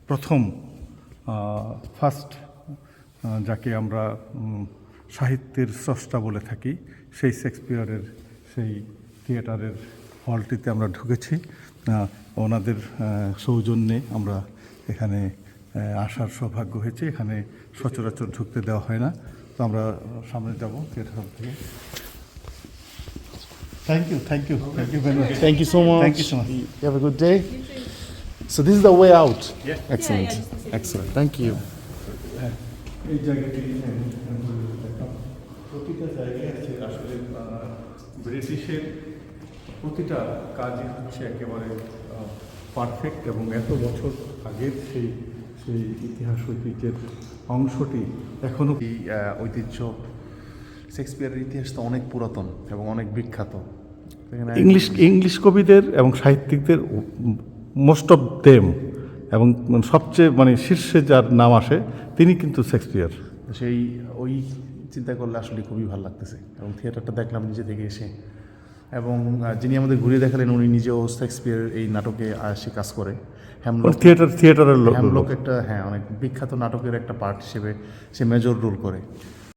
প্রথম ফার্স্ট যাকে আমরা সাহিত্যের স্রষ্টা বলে থাকি, সেই শেক্সপিয়ারের সেই থিয়েটারের হলটিতে আমরা ঢুকেছি। ওনাদের সৌজন্যে আমরা এখানে আসার সৌভাগ্য হয়েছে। এখানে সচরাচর ঢুকতে দেওয়া হয় না, তো আমরা সামনে যাব থিয়েটার হল থেকে। Thank you very much. Thank you so much. Thank you so much. You have a good day. So this is the way out. Yeah. Excellent. Excellent. Thank you. এই জায়গাটি প্রতিটা জায়গায় আছে আসলে ব্রিটিশের প্রতিটা কাজই হচ্ছে একেবারে পারফেক্ট, এবং এত বছর আগের সেই সেই ইতিহাস ঐতিহ্যের অংশটি এখনও এই ঐতিহ্য শেক্সপিয়ারের ইতিহাস তো অনেক পুরাতন এবং অনেক বিখ্যাত। ইংলিশ কবিদের এবং সাহিত্যিকদের মোস্ট অফ দেম, এবং সবচেয়ে শীর্ষে যার নাম আসে তিনি কিন্তু শেক্সপিয়ার। সেই ওই চিন্তা করলে আসলে খুবই ভালো লাগতেছে, এবং থিয়েটারটা দেখলাম নিজে থেকে এসে, এবং যিনি আমাদের ঘুরিয়ে দেখালেন উনি নিজেও শেক্সপিয়ারের এই নাটকে সে কাজ করে। থিয়েটারের হ্যামলক একটা অনেক বিখ্যাত নাটকের একটা পার্ট হিসেবে সে মেজর রোল করে।